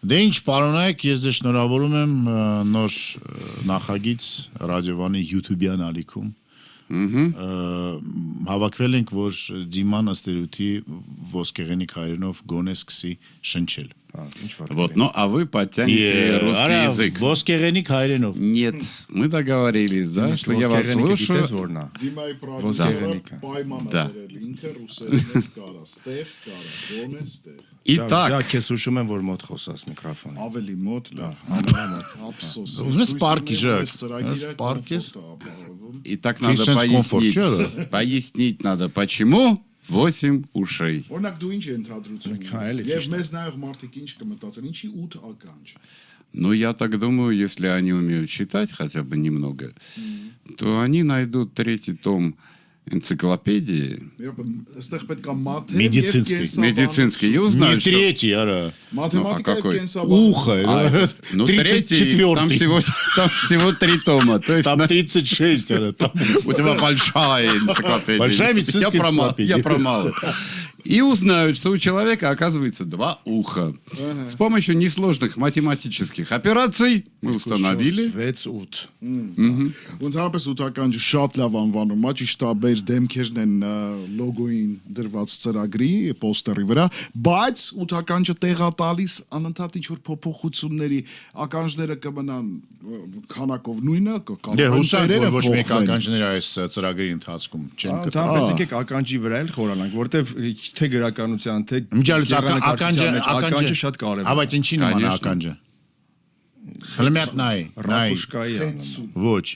Դե ինչ պարոնայք, ես դե շնորհավորում եմ նոր նախագիծ ռադիովանի YouTube-յան ալիքում։ Հավաքվել ենք, որ Դիման ըստերութի ոսկեղենիկ հայերենով գոնե սկսի շնչել։ Вот, ну, а вы подтянете русский язык. Ոսկեղենիկ հայերենով։ Нет, мы договорились, да, что я вас слушаю. Դիմայի պրոդյուսերը պայմանը դերել, ինքը ռուսերեն կարա, ստեղ կարա, գոնե ստեղ։ Итак, Քեզ հուշում եմ, որ մոտ խոսաս միկրոֆոնը։ Ավելի մոտ, լավ, ափսոս։ Ուզում ես պարկի ժակ։ итак, надо пояснить надо, почему 8 ушей. Օրինակ դու ինչ ընդհանրություն ունես։ Եվ մեզ նայող մարդիկ ինչ կմտածեն, ինչի 8 ականջ։ Ну, я так думаю, если они умеют читать хотя бы немного, то они найдут 3-й том энциклопедии медицинской и узнают, Не третий, ара. Математика какой? Ухо. Ну, 3-й, там всего 3 тома. То есть Там 36, ара. у тебя большая энциклопедия. Большая медицинская энциклопедия. Я про малую. И узнают, что у человека, оказывается, 2 уха. С помощью несложных математических операций мы установили. 6-8 Ընդհանրապես 8 ականջը շատ լավ անվանում է, ճիշտ է, մեր դեմքերն են լոգոին դրված ծրագրի պոստերի վրա, բայց 8 ականջը տեղ է տալիս անընդհատ ինչ-որ փոփոխությունների, ականջները կմնան քանակով նույնը, Դե հուսանք, որ ոչ մեկ ականջները այս ծրագրի ընթացքում չեն կտրել։ Ընդհանրապես եկեք ականջի վրա էլ խորանանք, որտեվ թե գրականության, թե ականջը շատ կարևոր է։ Բայց ինչի նման է ականջը։ Հələ մի հատ նայ։ Ռապուշկայի անուն։ Ոչ։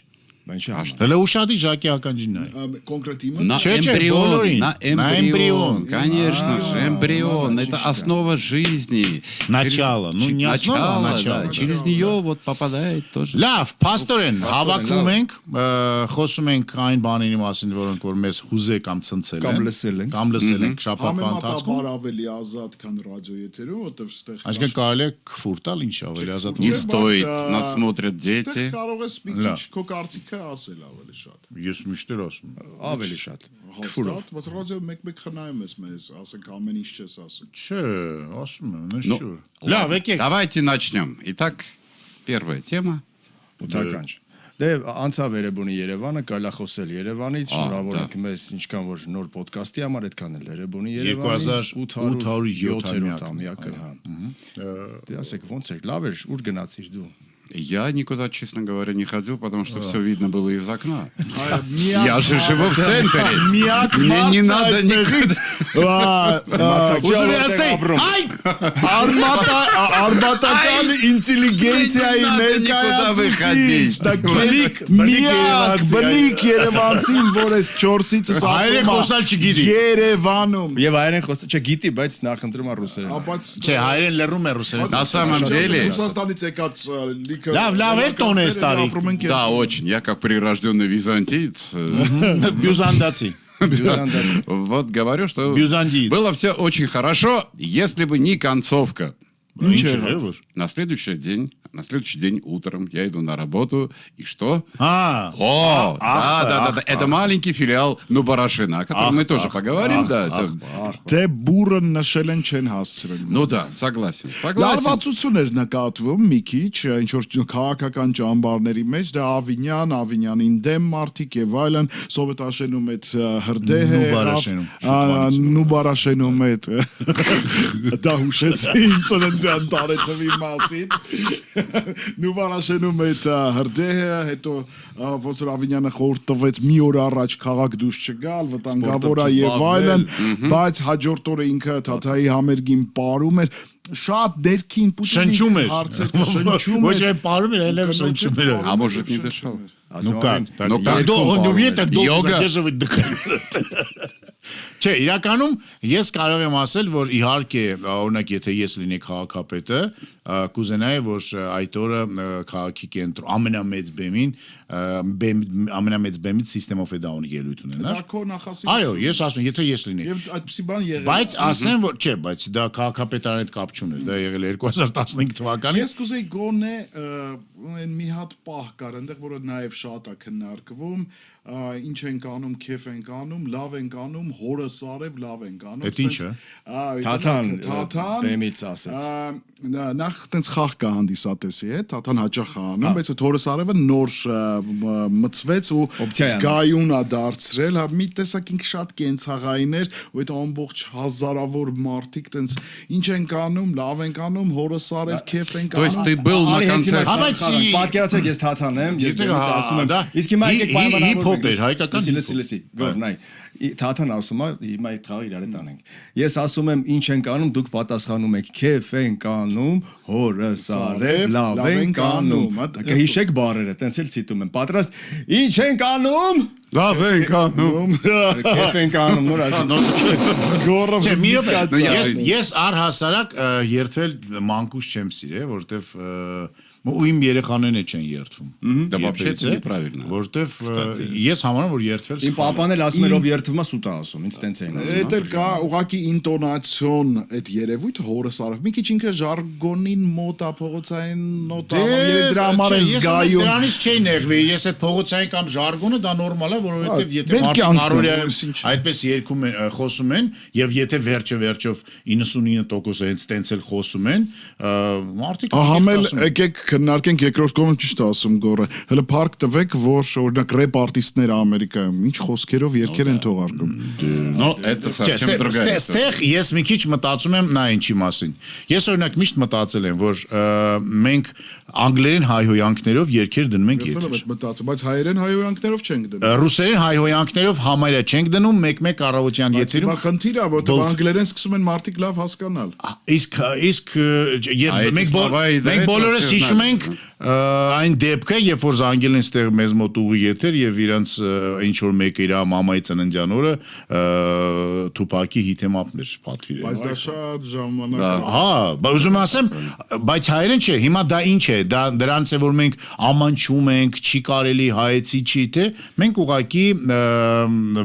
Բայց Հələ ուշադի ժակի ականջին նայ։ կոնկրետ իմը На эмбрион, конечно же, эмбрион. Это основа жизни. Начало. Ну, не основа, а начало. Через нее вот попадает тоже. Լավ, փաստորեն հավաքվում ենք, խոսում ենք այն բաների մասին, որոնք որ մեզ հուզե կամ ցնցել են, կամ լսել ենք շաբաթվա ընթացքում։ Համեմատաբար ավելի ազատ, քան ռադիո եթերում, որտեղ ստեղ Այսինքն կարելի է քֆուր տալ, ինչ ավելի ազատ։ Не стоит, нас смотрят дети. Ստեղ կարող ես մի քիչ քո կարծիքը ասել ավելի շատ։ Ես միշտ ասում եմ։ ավելի շատ։ Հստակ, բայց ռադիո մեկ-մեկ խնայում ես մեզ, ասենք ամեն ինչ չես ասում։ Չէ, ասում եմ, նշուր։ Լավ, եկեք։ Давайте начнем. Итак, первая тема. 8 ականջ։ Դե անցավ Երևանի Երևանը, կարելի է խոսել Երևանից, շնորհավոր ենք մեզ ինչքան որ նոր ոդկասթի համար այդքան էլ Երևանի Երևանի 800-րդ ամյակը, հա։ Դե ասեք ոնց էր, լավ էր, ուր գնացիր դու։ Я никуда, честно говоря, не ходил, потому что все видно было из окна. Я же живу в центре. Мне не надо никуда. Արմատական ինտելիգենցիայի выходить. բնիկ Երևանցին, որ այս 4-ից Հայերեն խոսալ չգիտի։ Երևանում։ Եվ հայերեն խոսել, չէ, գիտի, բայց նախընտրում է ռուսերեն։ Չէ, հայերեն լռում է ռուսերեն։ На самом деле... Ռուսաստանից եկած լիքը Լավ էր տոնես տարի։ Да, очень. Я как прирожденный византиец. Բյուզանդացի։ Вот говорю, что Бюзандиец. было все очень хорошо, если бы не концовка. Ինչ На следующий день утром я иду на работу, и что? А, Да. Это маленький филиал Нубарашина, о котором мы тоже поговорим. Դե բուրը նշել են չեն հասցրել։ Ну да, согласен. Լարվածություն էր նկատվում մի քիչ, ինչ որ քաղաքական ճամբարների մեջ, դա Ավինյանին դեմ մարդիկ եւ այլն, Սովետաշենում այդ հրդեհը, Նուբարաշենում այդ դա հուշեցի իմ ծննդյան տարեթվի մասին։ Նուբարաշենում այդ հրդեհը, հետո ոնց որ Ավինյանը խորհուրդ տվեց մի օր առաջ քաղաք դուրս չգալ, վտանգավոր է եւ այլն, բայց հաջորդ օրը ինքը Թաթայի համերգին պարում էր, շատ դերքին շնչում էր։ շնչում Ոչ այն պարում էր, այլև շնչում էր։ А может, не дышал? Ну как? Չէ, իրականում ես կարող եմ ասել, որ իհարկե, օրինակ, եթե ես լինեի քաղաքապետը, կուզենայի, որ այդ օրը քաղաքի կենտրոն ամենամեծ բեմին, ամենամեծ բեմից System of a Down-ի ելույթ ունենար։ Այո, ես ասում եմ, եթե ես լինեի։ Եվ այդպիսի բան եղել։ Բայց ասեմ, որ չէ, բայց դա քաղաքապետարան հետ կապ չուներ, դա եղել է 2015 թվականին։ Ես կուզեի գոնե այն մի հատ պահ կար, այնտեղ որը նաև շատ է քննարկվում, ինչ ենք անում, քեֆ ենք անում, լավ ենք անում, հորը սարև լավ ենք անում։ Էդ ինչ է։ Թաթան բեմից ասեց։ Նախ տենց խաղ կա հանդիսատեսի հետ, Թաթան հաճախ է անում, բայց այդ հորը սարևը նոր մցվեց ու զգայուն է դարձրել, հա մի տեսակ ինքը շատ կենցաղային էր, ու այդ ամբողջ հազարավոր մարդիկ տենց ինչ ենք անում, լավ ենք անում, հորը սարև քեֆ ենք То есть անում։ ты был на концерте. Պատկերացեք ես Թաթան եմ, ես բեմից ասում եմ։ Իսկ հիմա եկեք հիփ-հոփ էր, հայկական լսի, գոր նայ։ Թաթան ասում է, հիմա այդ խաղը իրար հետ անենք։ Ես ասում եմ ինչ ենք անում, դուք պատասխանում եք քեֆ ենք անում, հորը սարև լավ ենք անում։ Կհիշեք բառերը, տենց էլ ցիտում եմ։ Պատրաստ, ինչ ենք անում։ Լավ ենք անում։ Քեֆ ենք անում, նոր ասում։ Գորը Չէ, մի րոպե, ես առհասարակ երթել մանկուց չեմ սիրել, որովհետև ու իմ երեխաներն էլ չեն երթվում։ Да вообще это неправильно. Որովհետև ես համարում որ երթվել Իմ papan էլ ասում էր ով երթվում է սուտ է ասում, ինձ տենց էին ասում։ Էդ էլ կա ուղղակի ինտոնացիոն այդ երևույթը հորը սարավ։ Մի քիչ ինքը ժարգոնին մոտ է փողոցային նոտա, դրա համար է զգայուն։ Դրանից չի նեղվի, ես այդ փողոցային կամ ժարգոնը դա նորմալ է, որովհետև եթե մեր մարդիկ կյանքն առօրյա այդպես երգում են, խոսում են, եւ եթե վերջով 99% հենց տենց էլ խոսում են, մարդիկ Համել եկեք քննարկենք երկրորդ կողմը ճիշտ է ասում Գորը։ Հələ փառք տվեք, որ օրինակ ռեփ արտիստները Ամերիկայում ինչ խոսքերով երգեր են թողարկում։ Но это совсем другая история. Այստեղ ես մի քիչ մտածում եմ նա ինչի մասին։ Ես օրինակ միշտ մտածել եմ, որ մենք անգլերեն հայհոյանքներով երգեր դնում ենք Ես էլ եմ եթեր։ այդ մտածում, բայց հայերեն հայհոյանքներով չենք դնում։ Ռուսերեն հայհոյանքներով համարյա չենք դնում մեկ-մեկ առավոտյան Հիմա եթերում։ խնդիր է, որտեղ անգլերեն սկսում են մարդիկ լավ հասկանալ։ Իսկ Այդ մենք բոլորս դա հիշում ենք այն դեպքը, երբ որ զանգել են ստեղ մեզ մոտ ուղի եթեր եւ իրանց ինչ որ մեկը իր մամայի ծննդյան օրը Թուփակի հիթեմապներ պատվիրել։ Բայց դա շատ ժամանակ է։ Հա, բայց ուզում ասեմ, բայց հայերեն չէ, հիմա դա ինչ է, դա դրանց է որ մենք ամանչում ենք, չի կարելի հայեցի չի թե, մենք ուղակի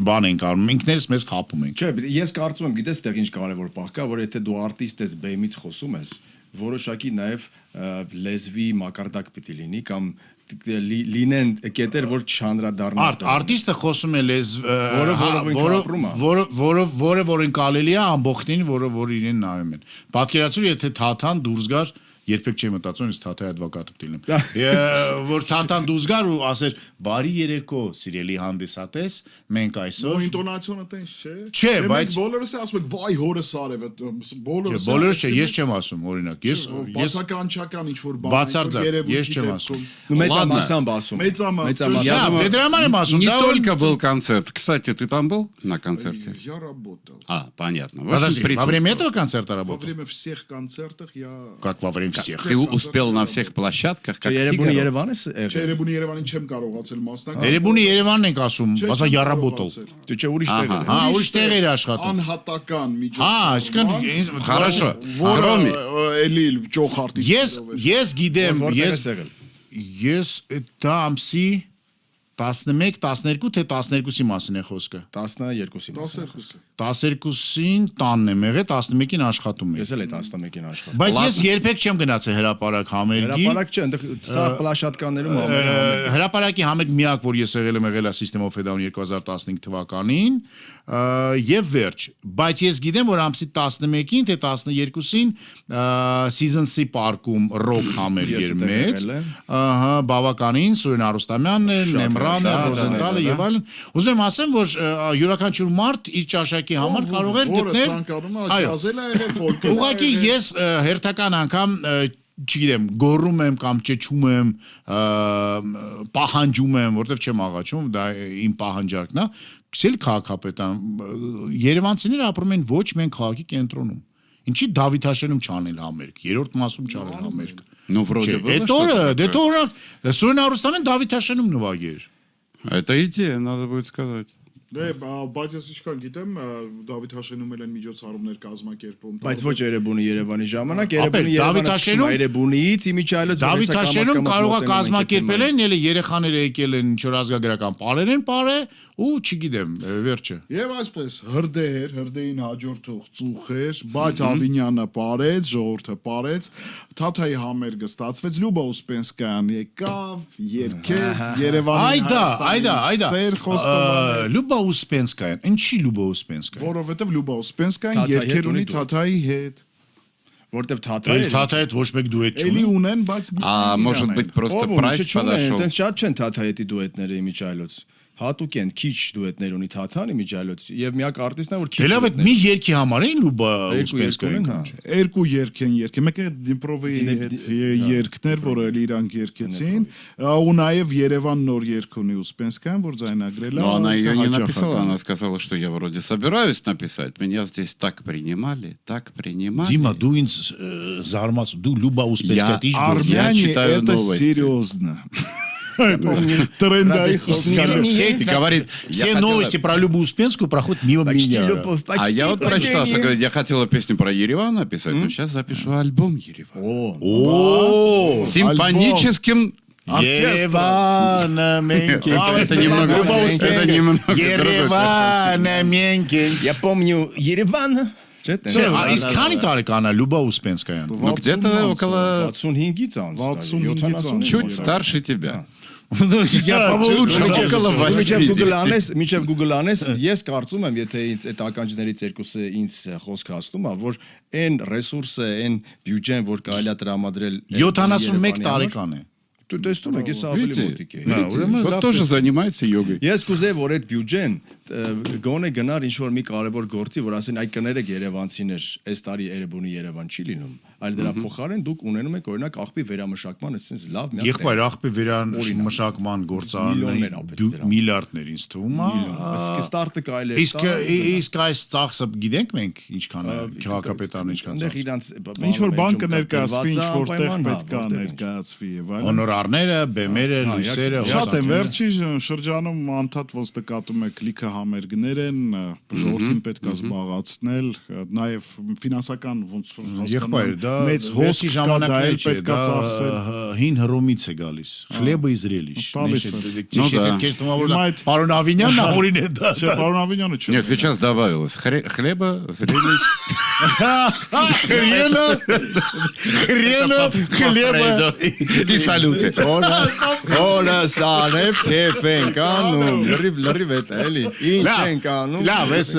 բան ենք անում, ինքներս մեզ խափում ենք։ Չէ, ես կարծում եմ, գիտես, այդտեղ ինչ կարևոր պահ կա, որ եթե դու արտիստ ես բեմից խոսում ես, որոշակի նաև լեզվի մակարդակ պիտի լինի կամ լինեն կետեր, որ չհանդրադառնաս։ Արտիստը խոսում է որը որին կարելի է ամբողջին, որ իրեն նայում են։ Պատկերացրու, եթե Թաթան դուրս գար երբեք չի մտածում ես Թաթայի advocate դիլեմ։ Որ Թաթան դուրս գար ու ասեր բարի երեկո, սիրելի հանդիսատես, մենք այսօր ինտոնացիոնը տենց չէ։ Չէ, բայց բոլորս ասում ենք վայ հորը սարև, բոլորս։ Բոլորս չէ, ես չեմ ասում, օրինակ, ես բացականչական ինչ որ բան։ Բացարձակ, ես չեմ ասում։ Մեծամասամբ ասում։ Դե դրա համար եմ ասում, Не դա только был концерт. Кстати, ты там был на концерте? Я работал. Понятно. В общем, Подожди, во время присутствовал. этого концерта Во работал? время всех концертов я Как во время всех? Ты успел на всех площадках, как Երևանի Фигаро? Երևան ես եղել։ Երևանի Երևանին չեմ կարողացել մասնակցել։ Երևանի Երևանն ենք ասում, բացա я работал։ Դու չէ ուրիշ տեղ ես։ Հա, ուրիշ տեղ էր աշխատում։ Անհատական միջոց։ Հա, այսինքն Хорошо. Որը Кроме էլի ճոխ արտիստ։ Ես գիտեմ, Որտեղ ես եղել։ ես դա ամսի 11, 12 թե 12-ի մասին է խոսքը։ 12-ի մասին։ 12-ին տանն եմ եղել, 11-ին աշխատում եմ։ Ես էլ այդ 11-ին աշխատում։ Բայց ես երբեք չեմ գնացել հրապարակ համերգի։ Հրապարակ չէ, այնտեղ սա պլաշատկաներում Հրապարակի համերգ միակ որ ես եղել եմ եղել է System of a Down 2015 թվականին եւ վերջ, բայց ես գիտեմ որ ամսի 11-ին թե 12-ին Season C պարկում ռոք համերգ էր մեծ, ահա բավականին Սուրեն Արուստամյանն, Նեմրանը, Ռոզենտալը եւ այլն։ Ուզում ասեմ որ յուրաքանչյուր մարդ իր ճաշակի համար կարող էր գտնել ջազել է եղել ֆոլկլոր։ Ուղղակի ես հերթական անգամ չգիտեմ, գոռում եմ կամ ճճում եմ, պահանջում եմ, որտեվ չեմ աղաչում, դա իմ պահանջարկն է, քսել քաղաքապետան, երևանցիները ապրում են ոչ միայն քաղաքի կենտրոնում։ Ինչի Դավիթաշենում չանել համերգ, երրորդ մասում չանել համերգ։ Ну, вроде было Այդ что-то օրը, դե такое. օրը Սուրեն Արուստամյան Դավիթաշենում նվագեր։ Это идея, надо будет сказать. Դե, բայց ես ինչքան գիտեմ, Դավիթ Հաշենում էլ են միջոցառումներ կազմակերպում։ Բայց ոչ Երևանի Երևանի ժամանակ, Ապեր, Երևանի Դավիթ Երևանը սկսում է Երևանից իմիջայլոց Դավիթաշենում կարող է կազմակերպել են, ելի երեխաները եկել են ինչ որ ազգագրական պարեր են, ու չգիտեմ, վերջը։ Եվ այսպես հրդեհեր, հրդեհին հաջորդող ծուխեր, բայց Ավինյանը parեց, ժողովուրդը parեց, Թաթայի համերգը ստացվեց, Լյուբա Ուսպենսկայան եկավ, երգեց, Երևանի Այդա։ սեր խոստովանեց, Լյուբա Ուսպենսկայան, ինչի Լյուբա Ուսպենսկայան։ որովհետև Լյուբա Ուսպենսկայան Թաթայի հետ երգեր ունի ունի դուետ։ Թաթայի հետ։ Որտեվ Թաթայը Թաթայի հետ ոչ մեկ դուետ Էլի չունի։ ունեն, բայց может быть, просто ով прайс подошел. Այդպես շատ չեն Թաթայետի դուետները իմիջայլոց։ Հատուկ են քիչ դուետներ ունի Թաթան իմիջայլոց եւ միակ արտիստն է որ քիչ։ Դե լավ, այդ մի երգի համար է Լյուբա Ուսպենսկայան։ երկու երգ են երգել, մեկը Դնիպրովի հետ երգներ, որը էլ իրանք երգեցին, ու նաև Երևան նոր երգ ունի Ուսպենսկայան, որ ձայնագրել է։ Но она ее не написала, она сказала, что я вроде собираюсь написать. Меня здесь так принимали, так принимали. Դիմա դու ինձ զարմաց, դու Լյուբա Ուսպենսկայան ինչ գործ։ Армяне читаю это новости. серьезно. Тренда их И говорит, Все я новости про Любу Успенскую проходят мимо меня. А я вот прочитал, что говорит, я хотела песню про Ереван написать, но сейчас запишу альбом Ереван. О, Симфоническим. Երևանը մենք Это немного. Երևանը մենք Я помню Երևանը։ Իսկ քանի տարեկան է Լյուբա Ուսպենսկայան։ Ну, где-то около 65-ից անց։ 65-ից чуть старше тебя. Я получше Около 80. Միջև Google անես, ես կարծում եմ, եթե ինձ այդ ականջներից երկուսը ինձ խոսք հաստում է, որ այն ռեսուրսը, այն բյուջեն, որ կարելի է տրամադրել 71 տարեկան է։ Դու տեսնում ես, ես ավելի մոտիկ եմ։ Вот тоже занимается йогой. Ես կուզեի, որ այդ բյուջեն գոնե գնար ինչ-որ մի կարևոր գործի, որ ասեն այ կներեք երևանցիներ, այս տարի Էրեբունի Երևան չի լինում, այլ դրա փոխարեն դուք ունենում եք օրինակ աղբի վերամշակման, այսինքն լավ մի հատ Եղբայր աղբի վերամշակման գործարաններ միլիարդներ ինձ թվում է։ Իսկ ստարտը կարելի է Իսկ այս ծախսը գիտենք մենք ինչքան է քաղաքապետարն ինչքան այնտեղ ծախս։ իրանց ինչ որ բան կներկայացվի, ինչ որտեղ պետք է ներկայացվի եւ այլն։ Հոնորարները, բեմերը, լույսերը, Շատ են վերջի շրջանում անդադ ոնց նկատում եք լիքը համերգներ են, ժողովրդին պետք է զբաղացնել, նաև ֆինանսական ոնց Եղբայր, դա մեծ հոսքի ժամանակներ պետք է ծախսել։ Հին Հռոմից է գալիս։ Խլեբը Իզրելիշ։ Պարոն Ավինյանն ահորին է դա։ Չէ, պարոն Ավինյանը չէ։ Нет, сейчас добавилось хлеба, зрелищ. Хрена, хлеба И салюты. Օրը սարև թեփ ենք անում, լրիվ է էլի։ Ինչ ենք անում։ Լավ, ես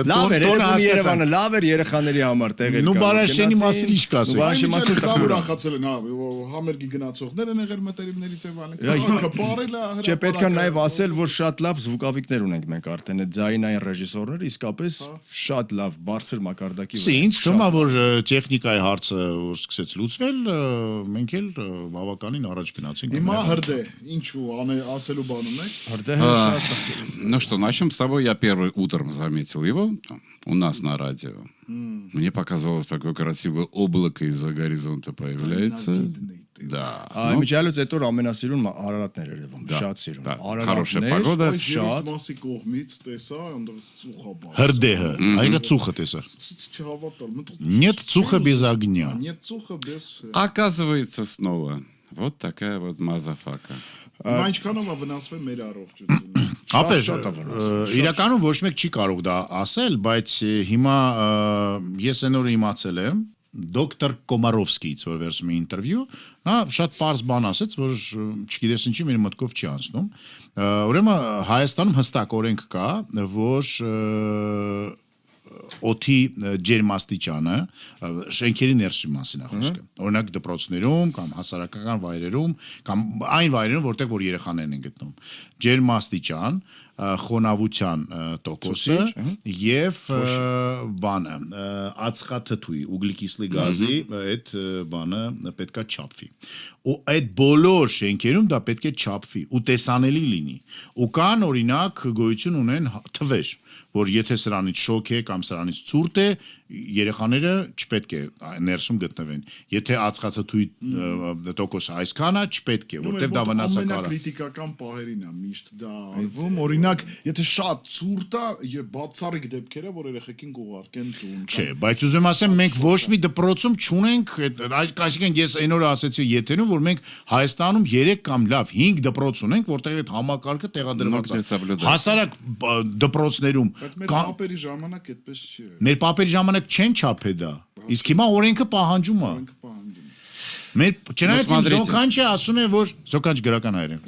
Լավ էր, տոնը հասկացա։ Երևանը լավ էր երեխաների համար տեղեր Նու Բարաշյանի մասին ինչ կասեք։ Բարաշյանի մասին Լավ ուրախացել են, համերգի գնացողներ են եղել մտերիմներից եւ այլն։ Քաղաքը բարել է։ Չէ, պետք է նաև ասել, որ շատ լավ զվուկավիկներ ունենք մենք արդեն, այդ ձայնային ռեժիսորները իսկապես շատ լավ, բարձր մակարդակի վրա։ Ինձ թվում է, որ տեխնիկայի հարցը որ սկսեց լուծվել, մենք էլ բավականին առաջ գնացինք։ Հիմա հրդե, ինչու ասելու բան ունեք։ Հրդեհը շատ Ну что, начнем с того, я первый утром заметил его у нас на радио. Мне показалось, такое красивое облако из-за горизонта появляется. Да. Միջալուց հետո ամենասիրուն Արարատներ երևում, շատ սիրուն։ Хорошая погода. Շատ մասի կողմից տեսա, այնտեղից ծուխա բա։ Հրդեհը, այգա ծուխը տեսա։ Չհավատալ։ Нет ծուխը без огня։ Нет ծուխը без։ Оказывается, снова вот такая вот мазафака. Հիմա ինչքանով է վնասվել մեր առողջությունը։ Ապեր, իրականում ոչ մեկ չի կարող դա ասել, բայց հիմա ես այն օրը իմացել եմ դոկտոր Կոմարովսկիից, որ վերցնում է ինտերվյու, նա շատ པարզ բան ասեց, որ չգիտես ինչի մեր մտքով չի անցնում։ Ուրեմն Հայաստանում հստակ օրենք կա, որ օդի ջերմաստիճանը շենքերի ներսում մասին է խոսքը։ Օրինակ դպրոցներում կամ հասարակական վայրերում կամ այն վայրերում, որտեղ որ երեխաներն են գտնում։ Ջերմաստիճան, խոնավության տոկոսը եւ բանը ածխաթթուի ուգլիկիսլի գազի այդ բանը պետքա չափվի ու այդ բոլոր շենքերում դա պետք է չափվի ու տեսանելի լինի ու կան օրինակ գոյություն ունեն թվեր որ եթե սրանից շոկ է կամ սրանից ցուրտ է երեխաները չպետք է ներսում գտնվեն։ Եթե ածխածթույթ տոկոսը այսքան է, չպետք է, որտեղ դա վնասակար է։ Ամենակրիտիկական պահերին է միշտ դա արվում։ Օրինակ, եթե շատ ցուրտ է, եւ բացառիկ դեպքերը, որ երեխեքին կուղարկեն տուն։ Չէ, բայց ուզում ասեմ, մենք ոչ մի դպրոցում չունենք, այսինքն ես այն օրը ասեցի եթերում, որ մենք Հայաստանում 3 կամ լավ 5 դպրոց ունենք, որտեղ այդ համակարգը տեղադրված է։ Հասարակ դպրոցներում Բայց մեր պապերի ժամանակ այդպես չէ։ մեր պապերի ժամանակ չեն չափե դա։ Իսկ հիմա օրենքը պահանջում է։ Մեր չնայած իմ Զոքանչը ասում է, որ Զոքանչ գրական հայերեն։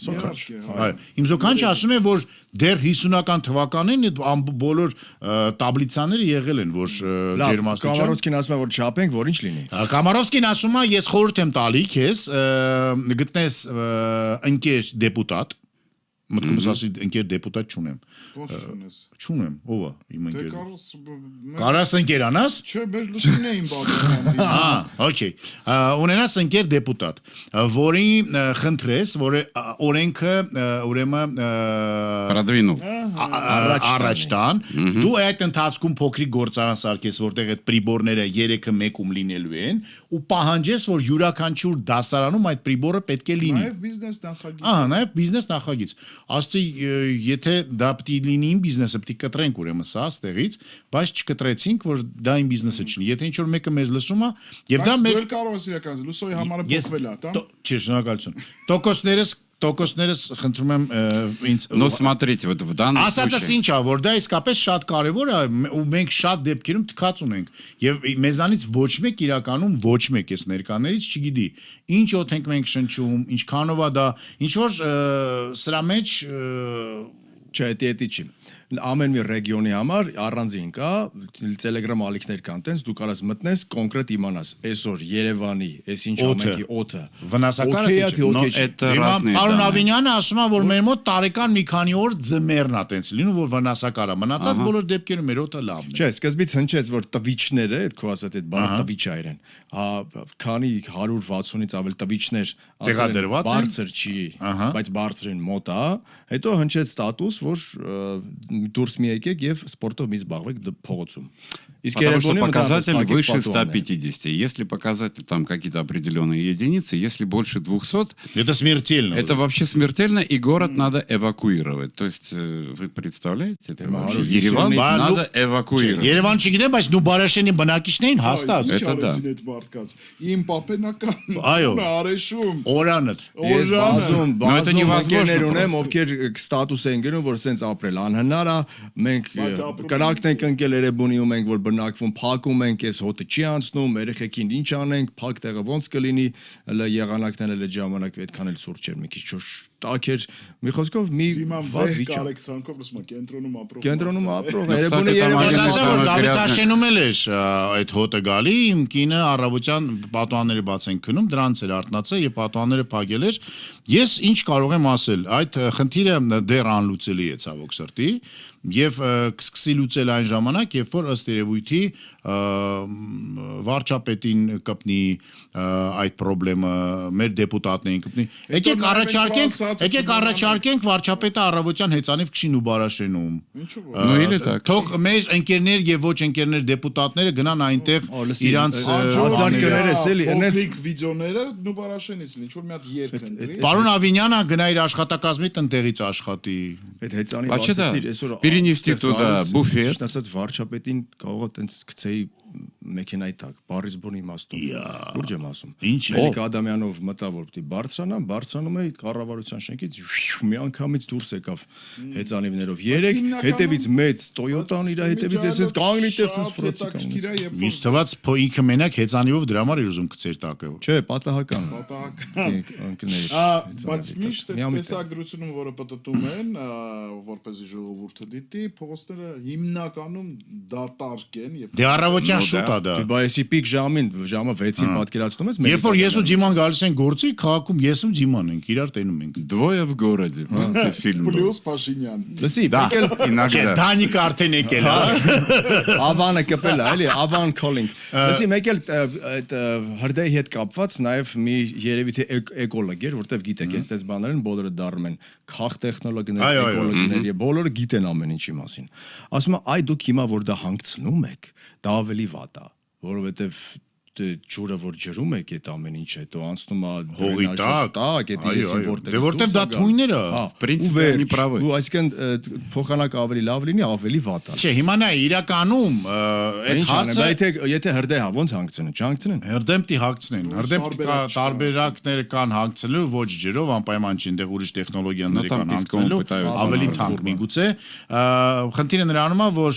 Այո, իմ Զոքանչը ասում է, որ դեռ 50-ական թվականին այդ բոլոր տաբլիցաները եղել են, որ ջերմաստիճան։ Կամարովսկին ասում է, որ չափենք, որ ինչ լինի։ Կամարովսկին ասում է, ես խորհուրդ եմ տալի քեզ, գտնես ընկեր դեպուտատ, մտքումս ասի ընկեր դեպուտատ չունեմ։ Ո՞նց ունես։ Չունեմ, ով է իմ Դե ընկերը։ Կարաս ընկերանաս։ Չէ, մեր լուսինն էին բաժանում։ Okay։ Ունենաս ընկեր դեպուտատ, որի խնդրես, որ օրենքը ուրեմն Продвинул. առաջ տան, դու այդ ընթացքում փոքրիկ գործարան սարքես, որտեղ այդ պրիբորները 3-ը մեկում լինելու են, ու պահանջես, որ յուրաքանչյուր դասարանում այդ պրիբորը պետք է լինի։ Նաև բիզնես նախագիծ։ Ահա, նաև բիզնես նախագիծ։ Ասցի, եթե դա պիտի լինի իմ բիզնեսը, պիտի կտրենք ուրեմն սա ստեղից, բայց չկտրեցինք, որ դա իմ բիզնեսը չլինի։ Եթե ինչ որ մեկը մեզ լսում է, եւ դա մեր կարող ես իրականացնել, լուսոյի համարը փոխվել է, դա։ Չի, շնորհակալություն։ Տոկոսներս խնդրում եմ ինձ Но смотрите, вот в данном ասածս случае... ինչ է, որ դա իսկապես շատ կարևոր է ու մենք շատ դեպքերում թքած ունենք եւ մեզանից ոչ մեկ իրականում ոչ մեկ էս ներկաներից չգիտի ինչ օդ ենք մենք շնչում, ինչքանով է դա, ինչ որ սրա մեջ Չէ, դա չի։ Ամեն մի ռեգիոնի համար առանձին կա, Telegram ալիքներ կան, տենց դու կարաս մտնես կոնկրետ իմանաս, այսօր Երևանի, այս ինչ ամենքի օդը վնասակար է թե Но это разные Պարոն данные. Ավինյանը ասում է, որ մեր մոտ տարեկան մի քանի օր ձմեռն է տենց լինում, որ վնասակար է։ Մնացած բոլոր դեպքերում մեր օդը լավն է։ Չէ, սկզբից հնչեց, որ տվիչները, այդ քո ասած այդ բանը տվիչ այրեն։ Քանի 160-ից ավել տվիչներ Տեղադրված են։ բարձր չի, բայց բարձրին մոտ է, հետո հնչեց ստատուս, որ դուրս մի եկեք եւ սպորտով մի զբաղվեք փողոցում։ Իսկ Потому что Երևանում показатель դա выше պատուհան է։ 150. Если показатель там какие-то определенные единицы, если больше 200, Это смертельно. это вообще смертельно, и город надо эвакуировать. То есть вы представляете, это вообще Мару, Ереван Висюнից надо эвакуировать. Երևան չգիտեմ, բայց նու Բարաշենի բնակիչներին հաստատ։ Это да. այդ մարդկաց։ Իմ պապենական Այո։ արեշում Օրանդ։ Ես բազում Но это невозможно ընկերներ ունեմ, просто. ովքեր ստատուս են գնում, որ սենց ապրել անհնար է, մենք Բայց ապրում կրակն ենք ընկել Երևանիում ենք, որ բնակվում, փակում ենք, այս հոտը չի անցնում, երեխեքին ինչ անենք, փակ տեղը ոնց կլինի, հələ եղանակներն էլ այդ ժամանակ այդքան էլ սուրճ էր, մի քիչ ճոշ տաքեր, մի խոսքով մի Դիման վատ վեհ վիճակ։ կարեկցանքով լսում ա կենտրոնում ապրող։ Կենտրոնում ապրող Կստати, Երևանի Ես ասեմ, որ Դավիթ Աշենում էլ էր այդ հոտը գալի, իմ կինը առավոտյան պատուհանները բաց են քնում, դրանց էր արտնացել եւ պատուհանները փակել էր։ Ես ինչ կարող եմ ասել, այդ խնդիրը դեռ անլուծելի է ցավոք սրտի եւ կսկսի լուծել այն ժամանակ, երբ որ ըստ երևույթի վարչապետին կպնի այդ խնդրը, մեր դեպուտատներին կպնի։ Եկեք առաջարկենք վարչապետը առավոտյան հեծանիվ քշին ու Բարաշենում։ Ну или так. Թող մեր ընկերներ եւ ոչ ընկերներ դեպուտատները գնան այնտեղ իրանց հազար կներես էլի, Փոքրիկ վիդեոները նու Բարաշենից ինչ որ մի հատ երգ ընտրի։ Պարոն Ավինյանը գնա իր աշխատակազմի տնտեղից աշխատի։ այդ հեծանի Вообще да. ասացիր այսօր Перенести туда буфет. Ճիշտ ասած վարչապետին կարող է տենց գցեի մեքենայի տակ, բարից բուն իմաստում։ Լուրջ եմ ասում։ Ինչ է։ Մելիք Ադամյանով մտա որ պիտի բարձրանում է կառավարության շենքից մի անգամից դուրս եկավ հեծանիվներով 3 հետևից մեծ Toyota-ն իր հետևից էսես կանգնի տեղից ֆրոցի կանգնի։ Միշտ թված ինքը մենակ հեծանիվով դրա համար իր ուզում գցեր տակը։ Չէ, պատահական։ Ընկներ։ Բայց միշտ տեսագրությունում, որը պատտում են, որպեսզի ժողովուրդը դիտի, փողոցները հիմնականում դատարկ են եւ Դե առավոտյան շուտ է դա։ Բայց պիկ ժամը 6-ին պատկերացնում ես։ Երբ որ ես ու Ջիման գալիս են գործի, քաղաքում ես ու Ջիման ենք, իրար տենում ենք։ Двое в городе. Фильм. Պլյուս Փաշինյան։ Լսի, մեկ էլ Иногда. Դանիկը արդեն եկել է։ Ավանը կպել է, էլի, Avan calling։ Լսի, մեկ էլ այդ հրդեհի հետ կապված նաև մի երևի թե էկոլոգ էր, որտեվ գիտեք, այս բաներն բոլորը դառնում են քաղ տեխնոլոգներ, էկոլոգներ, եւ բոլորը գիտեն ամեն ինչի մասին։ Ասում եմ, այ դուք հիմա որ դա հանգցնում եք, դա ավելի վատ է, որովհետեւ ջուրը որ ջրում եք այդ ամեն ինչ հետո անցնում է Հողի տակ, այդ իրեսին որտեղ դե որտեվ դա թույները, принципе, они правы. ու այսինքն փոխանակ ավելի լավ լինի, ավելի վատ է։ չէ, հիմա նա իրականում այդ հացը Եթե հրդեհ ոնց հանգցնեն, չհանգցնեն։ հրդեմտի հագցնեն, հրդեմտի տարբերակները կան հագցելու ոչ ջրով, անպայման չի, այնտեղ ուրիշ տեխնոլոգիաներ կան հագցելու, ավելի թանկ միգուցե։ Խնդիրը նրանում է, որ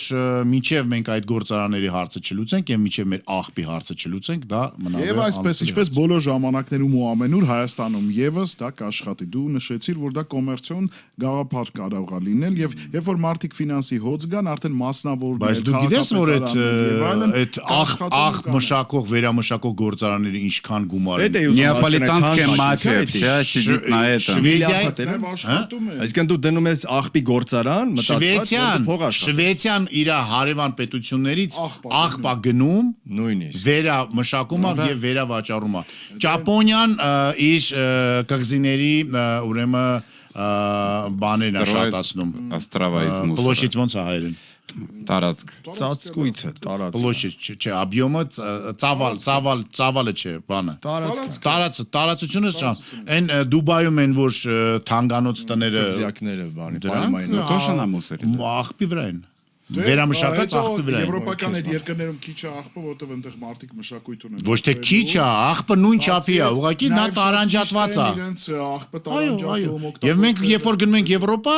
մինչև մենք այդ գործարանների հարցը չլուծենք եւ մինչև մեր աղբի հարցը չլուծենք, դա մնալու է։ Եվ այսպես, ինչպես բոլոր ժամանակներում ու ամենուր Հայաստանում եւս դա կաշխատի։ Դու նշեցիր, որ դա կոմերցիոն գաղափար կարող է լինել եւ երբ որ մարդիկ ֆինանսի հոց գան, արդեն մասնավորներ, բայց դու գիտես, որ այդ աղ մշակող, վերամշակող գործարանները ինչքան гумար են։ Неаполитанская мафия вся сидит на этом. Այսինքն դու դնում ես աղբի գործարան, մտածած Շվեդիան իր հարևան պետություններից աղբա գնում, նույնիսկ մշակում է եւ վերավաճառում է։ Ճապոնիան իր կղզիների ուրեմն բաներն է շատացնում։ Острова из мусора. Պլոշից ոնց է հայերեն։ Տարածք. ծածկույթը, տարածքը։ Պլոշից, չէ, объёмը ծավալը չէ, բանը։ Տարածությունը չէ։ Այն Դուբայում են որ թանգանոց տները Զյակները բանի, Ну, тоже на мусоре. աղբի վրա են։ Վերամշակած աղբի վրա են։ Եվրոպական այդ երկրներում քիչ է աղբը, որտեղ այնտեղ մարդիկ մշակույթ ունեն։ Ոչ թե քիչ է, աղբը նույն չափի է, ուղղակի նա տարանջատված է։ Իրենց աղբը Այո, տարանջատում օգտագործում։ եւ մենք երբ որ գնում ենք Եվրոպա,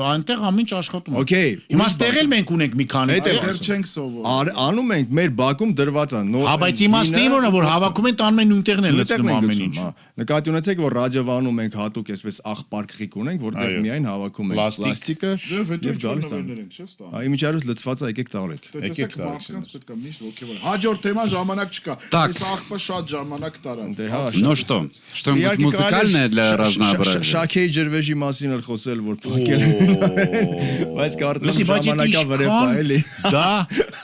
այնտեղ ամեն ինչ աշխատում է։ Okay, Հիմա ստեղ էլ մենք ունենք մի քանի։ Դեռ չենք սովոր։ անում ենք մեր բակում դրված է։ Հա, բայց իմաստին որն է, որ հավաքում են տանում են նույնտեղն են լցնում ամեն ինչ։ Նկատի ունեցեք, որ ռադիովանում ենք հատուկ այսպես աղբարքղիկ ունենք, որտեղ միայն հավաքում ենք պլաստիկը եւ գալիս են։ Իմիջիայլոց լցված է, եկեք տարեք։ Եկեք մարդկանց պետք է միշտ ոգևոր։ Հաջորդ թեման ժամանակ չկա։ Այս աղբը շատ ժամանակ տարան։ Ну что? Что-нибудь музыкальное для разнообразия? Շաքեի ջրվեժի մասին էլ խոսել, որ փակել։ Բայց կարծում եմ ժամանակա վրա է, էլի։ Դա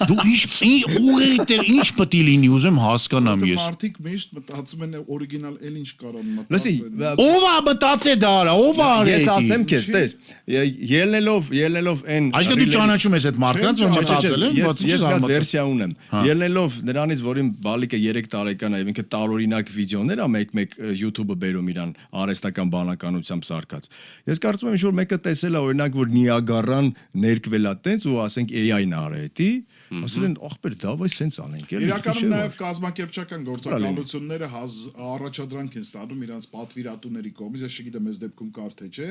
դու ինչ պետք է լինի, ուզեմ հասկանամ ես։ Մարդիկ միշտ մտածում են օրիգինալ էլ ինչ կարան Լսի, մտածել։ Ո՞վ է մտածե դա արա, ով է արել։ Ես ասեմ քեզ, տես, ելնելով այն Այսինքն դու ճանաչում ես այդ մարդկանց, որ մտածել են, Ես մի վերսիա ունեմ։ Ելնելով նրանից, որ իմ բալիկը 3 տարեկան է, ինքը տարօրինակ վիդեոներ է մեկ YouTube-ը բերում իրան արհեստական բանականությամբ սարքած։ Ես կարծում եմ, ինչ-որ մեկը տեսել է օրինակ, որ Նիագարան ներկվել է տենց ու ասենք AI-ն արել էտի, ասել են, ախպեր, դա բայց սենց անենք, էլի։ Իրականում նաև կազմակերպչական գործակալությունները առաջադրանք են ստանում իրանց պատվիրատուների կողմից, ես չգիտեմ այս դեպքում կար թե չէ,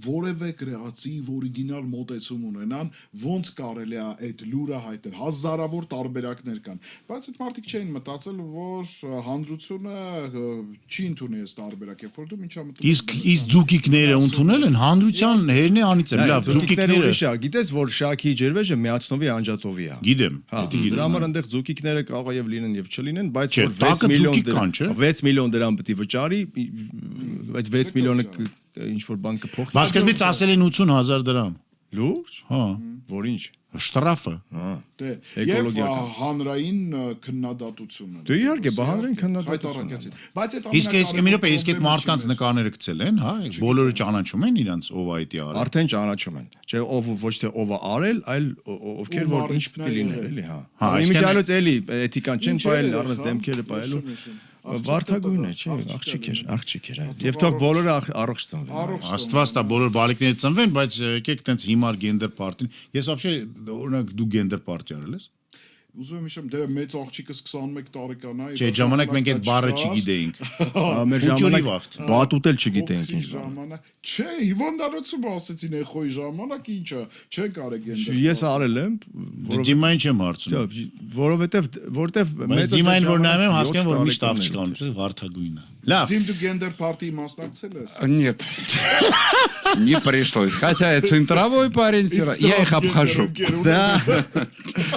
որևէ կրեատիվ օրիգինալ մոտեցում ունենան, ոնց կարելի է այդ լուրը հայտնել, հազարավոր տարբերակներ կան, բայց այդ մարդիկ չէին մտածել, որ հանրությունը չի ընդունի այս տարբերակ, երբ որ դու ինչա մտնում։ Իսկ ձուկիկները ընդունել են հանրության հերնի անից են, լավ, ձուկիկները։ Գիտես, որ Շաքի ջրվեժը Միացնովի Անջատովի է։ Գիտեմ։ Դրա համար այնտեղ ձուկիկները կարող է եւ լինեն եւ չլինեն, բայց Չէ, որ տակը 6 միլիոն ձուկիկ կան, չէ։ 6 միլիոն դրամ պետք է վճարի, այդ 6 միլիոնը ինչ որ բան կփոխի։ Բայց սկզբից ասել են 80,000 դրամ։ Լուրջ։ Հա, Որ ինչ։ շտրաֆը։ Դե եւ Էկոլոգիական։ հանրային քննադատությունը։ Դե իհարկե, հանրային քննադատություն։ հայտարարեցին։ Բայց այդ Իսկ մի րոպե, իսկ այդ մարդկանց նկարները գցել են, հա, բոլորը ճանաչում են իրանց ով է դա արել։ Արդեն ճանաչում են։ Չէ, ով ոչ թե ով է արել, այլ ովքեր որ ինչ պետք է լինել, էլի, հա։ Իմիջիայլոց էլի էթիկան չեն պայել, առանց դեմքերը պայելու։ Վարդագույն է, չէ, աղջիկ էր։ Եվ թող բոլորը առողջ ծնվեն։ Աստված տա բոլոր բալիկները ծնվեն, բայց եկեք տենց հիմար գենդեր պարտին։ Ես вообще օրինակ դու գենդեր պարտի արել ես։ Ուզում եմ իշեմ, դե մեծ աղջիկս 21 տարեկան է։ Չէ, ժամանակ մենք այդ բառը չգիտեինք։ Մեր ժամանակ բատուտել չգիտենք ինչ բան։ Ժամանակ, չէ, հիվանդանոցում ասեցին էխոյի ժամանակ ինչա, չէ կարեք գենդեր։ Ես արել եմ, Դիմային չեմ հարցնում։ որովհետև Բայց դիմային որ նայում եմ հասկանում որ միշտ աղջիկ կան, վարդագույնը։ Լավ։ Ձիմ դու գենդեր պարտի մասնակցել ես։ Нет. Не пришлось. Хотя я центровой парень, я их обхожу.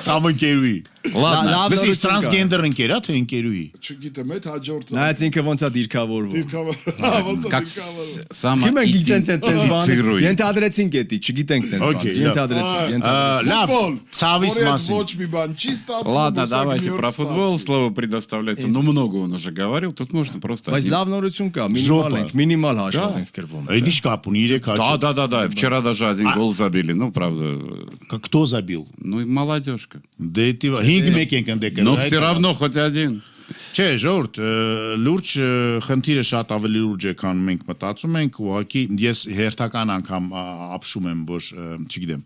Կամ ընկերուի։ Ладно. Բսի տրանսգենդեր ընկերա թե ընկերուի։ Չգիտեմ, այդ հաջորդ Նայած ինքը ոնց է դիրքավորվում։ ոնց է Как դիրքավորվում։ самое Հիմա գիտենք տենց բան։ идентифицируй. Ենթադրեցինք էդի, չգիտենք տենց Okay, բան։ Ենթադրեցինք։ Լավ, Ֆուտբոլ, ցավիս որի հետ մասին։ Ոչ մի բան չի ստացվում։ Ладно, դասակի давайте մի օր про футбол. ստացվում։ Слово предоставляется. Ну, много он уже говорил. Тут можно просто... Բայց один. լավ նորություն կա, Ժոպը։ մինիմալ հաշվով ենք գրվում։ Այդ ինչ կապ ունի 3 հաճ։ Да. Вчера даже один гол забили. Ну, правда, Кто забил? ну и молодежка. Դե դիվա 5-1 ենք ընդեկել։ Но все равно хоть один. Չէ, ժողովուրդ, լուրջ խնդիրը շատ ավելի լուրջ է, քան մենք մտածում ենք, ուղղակի ես հերթական անգամ ապշում եմ, որ չգիտեմ,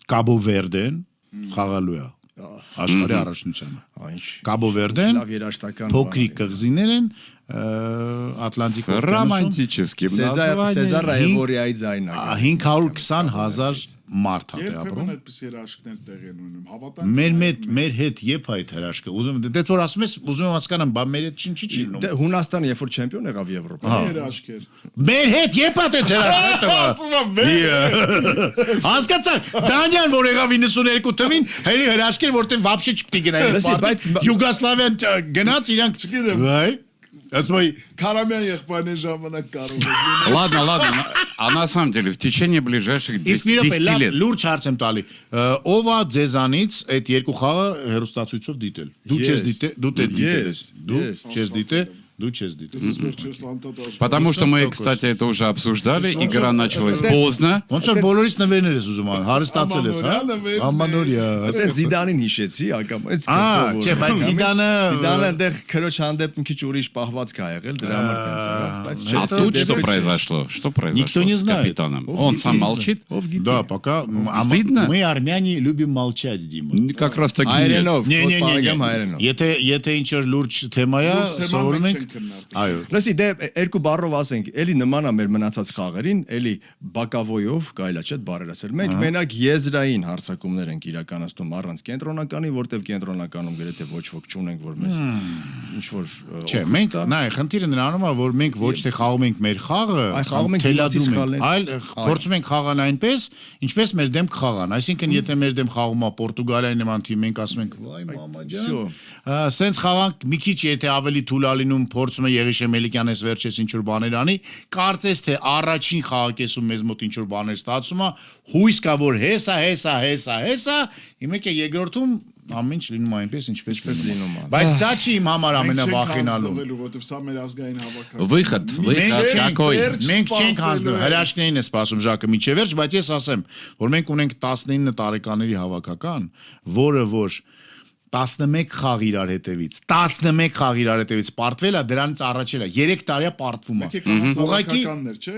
Cabo Verde-ն խաղալու է աշխարհի առաջնությանը։ Այնչ։ Cabo Verde-ն Լավ երաշտական։ փոքրիկ կղզիներ են Ատլանտիկ С романтическим Սեզար названием. Էվորիայի ձայնակ։ 520,000 մարդ է Երբեմն ապրում։ այդպես երաշխներ տեղ են ունենում։ Հավատան։ Մեր հետ եփ այդ հրաշքը։ Ուզում եմ դե որ ասում ես, ուզում եմ հասկանամ, բա մեր հետ չի լինում։ Դե Հունաստանը երբ որ չեմպիոն եղավ Եվրոպայում։ երաշխեր։ Մեր հետ եփ այդ հրաշքը։ Հասկացա, Դանիան որ եղավ 92 թվին, հելի հրաշքեր, որտեղ вообще չպետք է գնային։ Լսի, բայց- Յուգոսլավիան գնաց իրանք Չգիտեմ։ Վայ։ Ասում Քարամյան եղբայրն ժամանակ կարող է լինել։ Ладно. А на самом деле, в течение ближайших Իսկ 10 մի րոպե, լավ, лет... լուրջ հարց եմ տալի։ Ով է ձեզանից այդ երկու խաղը հերոստացույցով դիտել։ Դու չես դիտել, դու դե դիտել ես։ Դու չես դիտել, դու չես դիտել։ Դες վերջերս անտատ Потому что мы, 50%. кстати, это уже обсуждали. Игра началась поздно. Ոնց որ բոլորից նվերներ ես ուզում ան, հարստացել ես, հա։ Ամանորյա։ Ասեն Զիդանին հիշեցի, ակամ, այս Չէ, բայց Զիդանը Զիդանը այնտեղ քրոջ հանդեպ մի քիչ ուրիշ պահվածք ա եղել, դրա համար տենց եղավ, բայց А тут что произошло? Что произошло Никто не с знает. капитаном? Он сам молчит? Да, пока Стыдно? мы армяне любим молчать, Дима։ Как раз таки нет. Հայերենով, Не, հայերենով։ եթե ինչ որ լուրջ թեմա է, Լուրջ թեմա սովորում մենք ենք։ չենք քննարկում։ Այո։ Լսի, դե երկու բառով ասենք, էլի նման է մեր մնացած խաղերին, էլի բակավոյով կարելի է չէ՞ բառեր ասել։ Մենք մենակ եզրային հարցակումներ ենք իրականացնում առանց կենտրոնականի, որտեվ կենտրոնականում գրեթե ոչ ոք չունենք, որ մեզ ինչ որ Չէ, մենք նայ, խնդիրը նրանում է, որ մենք ոչ թե խաղում ենք մեր խաղը, Այ խաղում ենք թելադրում դիմացի ենք, այլ փորձում ենք խաղալ այնպես, ինչպես մեր դեմ կխաղան։ Այսինքն, եթե մեր դեմ խաղում է Պորտուգալիայի նման թիմ, մենք ասում ենք, վայ մամա ջան, սենց խաղանք մի քիչ եթե ավելի թույլ ալինում փորձում է Եղիշե Մելիքյանես վերջես ինչ որ բաներ անի, կարծես թե առաջին խաղակեսում մեզ մոտ ինչ որ բաներ ստացվում է, հույս կա որ հեսա, իմեք է երկրորդում ամեն ինչ լինում է այնպես ինչպես լինում է։ Բայց դա չի իմ համար ամենավախենալու։ Որովհետև սա մեր ազգային հավաքական։ Выход Մենք какой? Մենք չենք հանձնում, հրաշքներին է սպասում Ժակը միջև վերջ, բայց ես ասեմ, որ մենք ունենք 19 տարեկաների հավաքական, որը որ 11 խաղ իրար հետևից պարտվել է դրանից առաջել է 3 տարի է պարտվում է Հավաքականներ, չէ։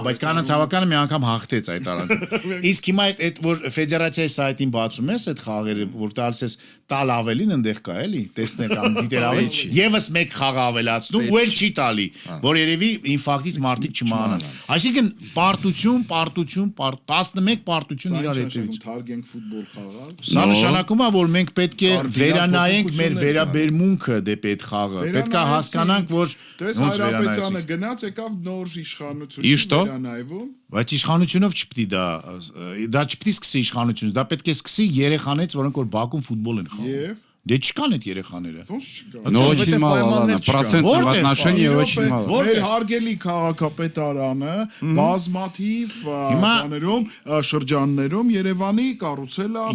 բայց կանանց հավաքականը մի անգամ հաղթեց այդ արանքը իսկ հիմա այդ որ ֆեդերացիայի սայթին բացում ես այդ խաղերը որ տալիս ես տալ ավելին ընդեղ կա էլի տեսնեք ամ դիտել ավելի եւս մեկ խաղ ավելացնում ու էլ չի տալի որ երևի ինֆակտից մարդիկ չիմանան այսինքն պարտություն 11 պարտություն իրար հետևից թարգենք ֆուտբոլ խաղալ։ Սա նշանակում է որ մենք պետք է վերանայենք մեր վերաբերմունքը դեպի այդ խաղը։ Պետք է հասկանանք, որ Դες ոնց Հայրապետյանը վերանայեցինք։ գնաց եկավ նոր իշխանություն И что? վերանայվում։ Բայց իշխանությունով չպետք է դա չպետք է սկսի իշխանությունից, դա պետք է սկսի երեխաներից, որոնք որ Բաքում ֆուտբոլ են խաղում։ Եւ Դե չկան այդ երեխաները։ ոնց չկա։ Ну, очень Որտեղ мало, ладно. պայմաններ չկան։ Процентном Որտեղ, отношении Իրոք очень է, мало. Մեր հարգելի քաղաքապետարանը բազմաթիվ բաներում շրջաններում Երևանի կառուցել է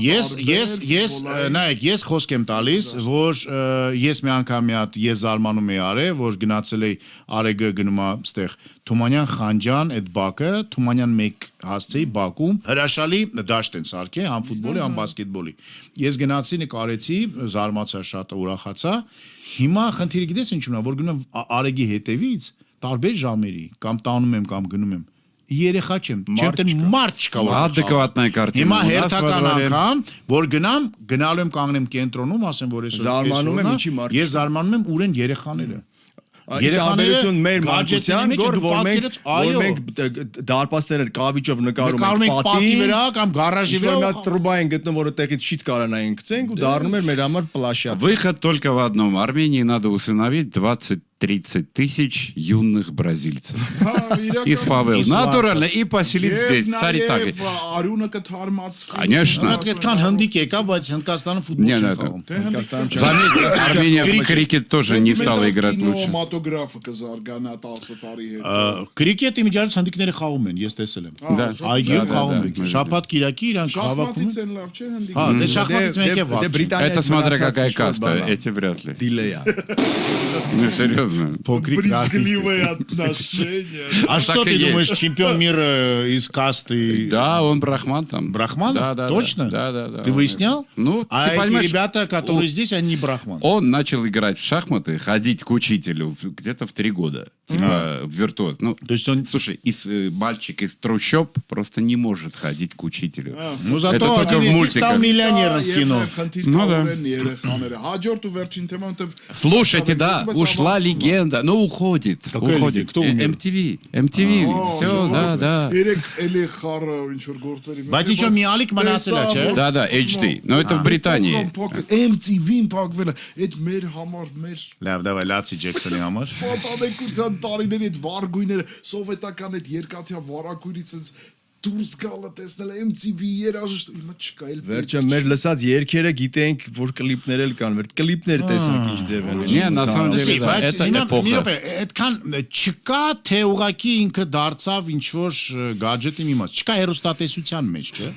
Նայեք, ես խոսք եմ տալիս, որ ես մի անգամ մի հատ ես զարմանում եի արել, որ գնացել էի Արեգը գնում է այդտեղ Թումանյան Խանջան այդ բակը, Թումանյան 1 հասցեի Բաքում, հրաշալի դաշտ են սարքել, համ ֆուտբոլի, համ բասկետբոլի։ Ես գնացի, նկարեցի, զարմացա, շատ ուրախացա։ Հիմա խնդիրը գիտես ինչու՞ն է, որ գնում Արեգի հետևից տարբեր ժամերի, կամ տանում եմ, կամ գնում եմ։ Երեխա չեմ մարդ չկա որ Adekvatная картина. Հիմա У нас во հերթական дворе. անգամ որ գնալու եմ կանգնեմ կենտրոնում ասեմ որ Զարմանում եմ, ինչի մարդ ես զարմանում եմ ուր են երեխաները Երեխաներություն մեր մանկության գաջետների մեջ որ մենք այո։ դարպասները կավիճով նկարում Կարում ենք ենք պատի վրա կամ գարաժի Ինչ-որ վրա մի տրուբա են գտնում, որը տեղից շիտ կարանային գցենք ու դառնում էր մեր համար պլաշյա։ Выход только в одном. Армении надо усыновить 20 30 тысяч юных бразильцев Հա, из фавел. Из Натурально и поселить здесь, Եվ Саритаге. նաև արյունը կթարմացվի։ Конечно. Այդքան հնդիկ եկա, բայց Հնդկաստանը ֆուտբոլ Не, չեն это- խաղում։ Հնդկաստանում չեմ։ Заметь, Армения в крикет тоже не стала играть лучше. Կինոմատոգրաֆը կզարգանա 10 տարի հետ։ Կրիկետի միջարից հնդիկները խաղում են, ես տեսել եմ։ Да. Այգիում Да, խաղում да, են։ да. Շաբաթ Կիրակի իրանք հավաքում Շախմատից են։ են լավ, չէ՞ հնդիկ։ Հա, դե շախմատից մեկ է վատ։ Это смотря какая каста, эти вряд ли. Դիլեյա։ Ну, серьезно. Փոքրիկ ռասիստ։ отношения։ А что Так и ты есть. думаешь, чемпион мира из касты Да, он брахман там. брахманов? Да, да, Точно? Да, да, да. Ты выяснял? Ну, А ты эти понимаешь, ребята, которые здесь, они не брахманы. он начал играть в шахматы, ходить к учителю где-то в 3 года. Типа в виртуоз. Ну, То есть он... слушай, мальчик из трущоб просто не может ходить к учителю. Ну, зато Это только один в из них мультиках. стал миллионером в кино. Ну да. Հաջորդ ու վերջին թեման տվ Слушайте, да, ушла легенда, но уходит. Какая Уходит. легенда? Кто умер? MTV, все, да, да. Երեք էլի խառը ինչ որ գործերի մեջ։ Բայց ինչ-որ մի ալիք մնացել է, չէ՞։ Да, да, HD. Но это в Британии. MTV-ին փակվել է։ Այդ մեր համար մեր Լավ, դավայ, լացի Ջեքսոնի համար։ պատանեկության տարիների այդ վարգույները, սովետական այդ երկաթյա վարակույրից այնց դուրս գալը տեսնել MTV երաժիշտ հիմա չկա էլ Վերջը մեր լսած երգերը գիտենք, որ կլիպներ էլ կան, վեր կլիպներ տեսանք ինչ ձև են։ Не, на самом деле, Սի, да, բայց это հիմա эпоха. մի րոպե, այդքան չկա թե ուղակի ինքը դարձավ ինչ որ գadget-ի մի մաս։ Չկա հերոստատեսության մեջ, չէ՞։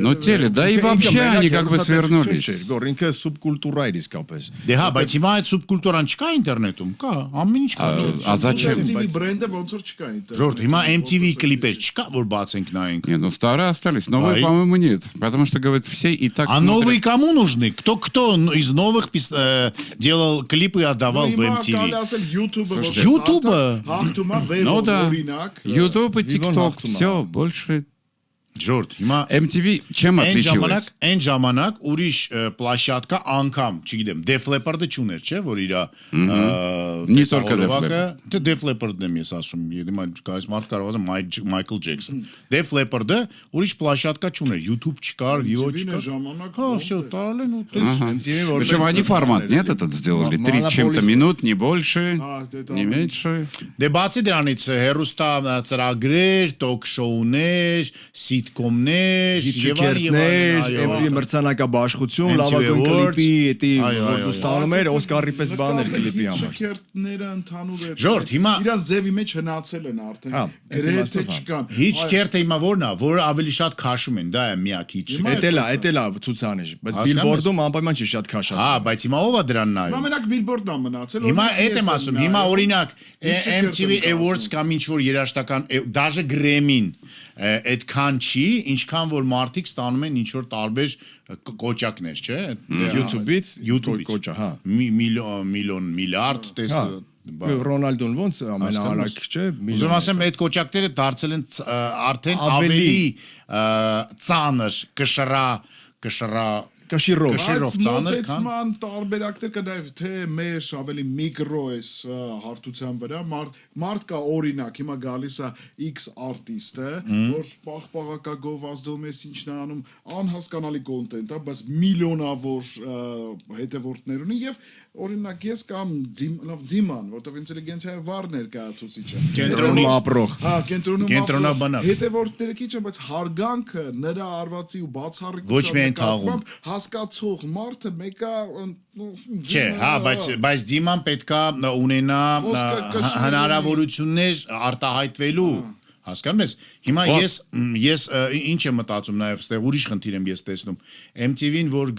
Но теле, да и вообще они как бы свернулись. Գոր ինքը սուբկուլտուրա էր իսկապես։ Դե հա, բայց հիմա այդ սուբկուլտուրան չկա ինտերնետում, կա, ամեն ինչ կա, չէ՞։ А зачем? MTV բրենդը ոնց որ չկա ինտերնետ։ Ժորդ, հիմա MTV клипեր չկա, որ բացենք նայենք։ Не, ну старые остались, новые, Ай. по-моему, нет. Потому что, говорят, все и так... А новые кому нужны? Кто из новых делал клипы и отдавал в MTV? YouTube-ը YouTube-ը? հաղթում է վեր Ну да. օրինակ։ YouTube и Вивон TikTok, Ахтума. все, больше... Ժորդ, հիմա MTV чем отличилась? Այն ժամանակ ուրիշ պլաշատկա անգամ, չգիտեմ, Def Leppard-ը չուներ, չէ, որ իր Не только Def Leppard. Դե Def Leppard-ն եմ ես ասում, հիմա կայս մարդ կարող ասեմ Michael Jackson։ Def Leppard-ը ուրիշ պլաշատկա չուներ, YouTube չկար, Vivo MTV-ն չկար։ ժամանակ Հա, всё, տարալ են ու տես։ MTV Причем они формат, нет, этот сделали? 30 чем-то минут, не больше, это не меньше. Դե բացի դրանից հերոստա ծրագրեր, տոք-շոուներ, սիթկոմներ, եւ Հիչկերտներ, MTV մրցանակաբաշխություն, MTV լավագույն Awards. կլիպի, էտի Այո, որ այո, դու ստանում էր Օսկարի պես բաներ կլիպի համար։ Շքերտները ընդհանուր է։ Ժորդ, հիմա- իրանց ձևի մեջ հնացել են արդեն։ Հա, Գրեթե իմաստով, հա։ չկան։ Հիչ կերտը հիմա որն է, որ ավելի շատ քաշում են, դա է միակ հիչ։ Էտելա ցուցանիշ, բայց Հասկանում ես։ Billboard-ում անպայման չի շատ քաշած։ Հա, բայց հիմա ով է դրան Հիմա նայում։ մենակ Billboard-ն է մնացել։ Հիմա օրինակ, այդ եմ ես ասում, եմ հիմա նայում։ օրինակ Հիչ MTV չկերտում Awards ասում։ կամ ինչ որ երաժշտական դաժե Grammy-ն այդքան չի, ինչքան որ մարդիկ ստանում են ինչ որ տարբեր կոճակներ, չէ։ YouTube-ից YouTube-ից կոճա, հա։ Միլիոն, միլիարդ, տես Հա։ Ռոնալդոն ոնց ամենաարագ չէ։ Ուզում ասեմ, այդ կոճակները դարձել են արդեն Ավելի ավելի ծանր, կշռա Կաշիրով։ Կաշիրով ծանր, քան- մոտեցման տարբերակներ կա նաև թե մեր ավելի միկրո էս հարթության վրա մարդ կա օրինակ հիմա գալիս է X արտիստը որ պաղպաղակագով ազդում է ինչն է անում անհասկանալի կոնտենտ է բայց միլիոնավոր հետևորդներ ունի եւ օրինակ ես կամ Ձիման որտեղ ինտելիգենցիայի վառ ներկայացուցիչ է Կենտրոնից ապրող։ հա կենտրոնում Կենտրոնաբնակ։ հետևորդները քիչ են բայց հարգանքը նրա արվածի ու բացառիկության Ոչ միայն թաղում։ հասկացող մարդը մեկը Չէ, հա, բայց Դիման պետքա ունենա Ոսկե կշռի։ հնարավորություններ արտահայտվելու հասկանում ես հիմա ես ինչ եմ մտածում նաև այստեղ ուրիշ խնդիր եմ ես տեսնում MTV-ին որ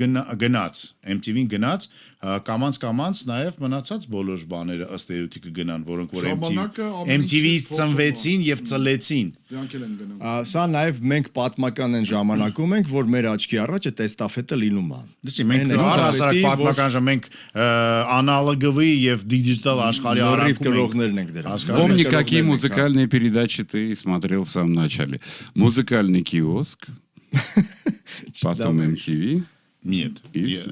MTV-ին գնաց կամանց նաև մնացած բոլոր բաները ըստ էրութիկը գնան որոնք որ Ժամանակը ավելի MTV-ից քիչ ծնվեցին եւ ծլեցին դրանք էլ են գնում Սա նաև մենք պատմական են ժամանակում ենք, որ մեր աչքի առաջ է տեստաֆետը լինում է։ Դեսի մենք Այն առհասարակ էստաֆետի, պատմական ժամ մենք անալոգովի եւ դիջիտալ աշխարհի Նորից արանքում կրողներն ենք դրանց։ Вспомни, Հասկանում какие եք, музыкальные передачи ты смотрел в самом начале. Музыкальный киоск, потом MTV. Нет,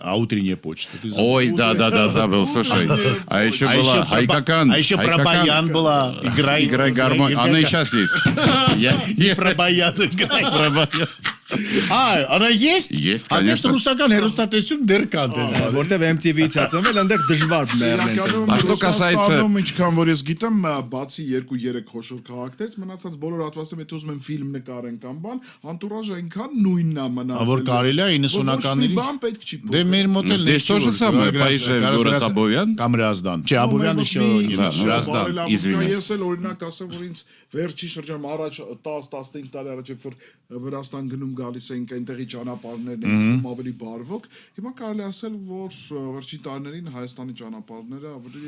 а утренняя почта. Ты забыл. Ой, да, забыл, слушай. А еще была Хайкакан. А еще про баян была. Играй гармонь. Она и сейчас есть. И про баян играй. Про баян. Այ, արա есть? Есть, Այդպես конечно. ռուսական հերոստատեսություն դեռ կան դες։ Որտեվ MTV-ից ածնվել, այնտեղ դժվար մեռնեն։ А что касается- Ռուսաստանում ինչքան որ ես գիտեմ, բացի 2-3 խոշոր քաղաքներից, մնացած բոլոր հատվածներում եթե ուզում են ֆիլմ նկարեն կամ բան, անտուրաժը այնքան նույնն է մնացել։ Որ կարելի է 90-ականների բան պետք չի Դե մեր մոտ էլ Здесь то же самое. Поезжай в город Абовян. Կամ Հրազդան։ Չէ, Абովյան еще не Да, наш. ну, Հրազդան, извиняюсь. Ես էլ օրինակ ասեմ, որ ինձ վերջի շրջանում առաջ 10-15 տարի առաջ երբ որ Վրաստան գնում գալիս էինք այնտեղի ճանապարհներն են ավելի բարվոք, հիմա կարելի ասել, որ վերջին տարիներին Հայաստանի ճանապարհները ավելի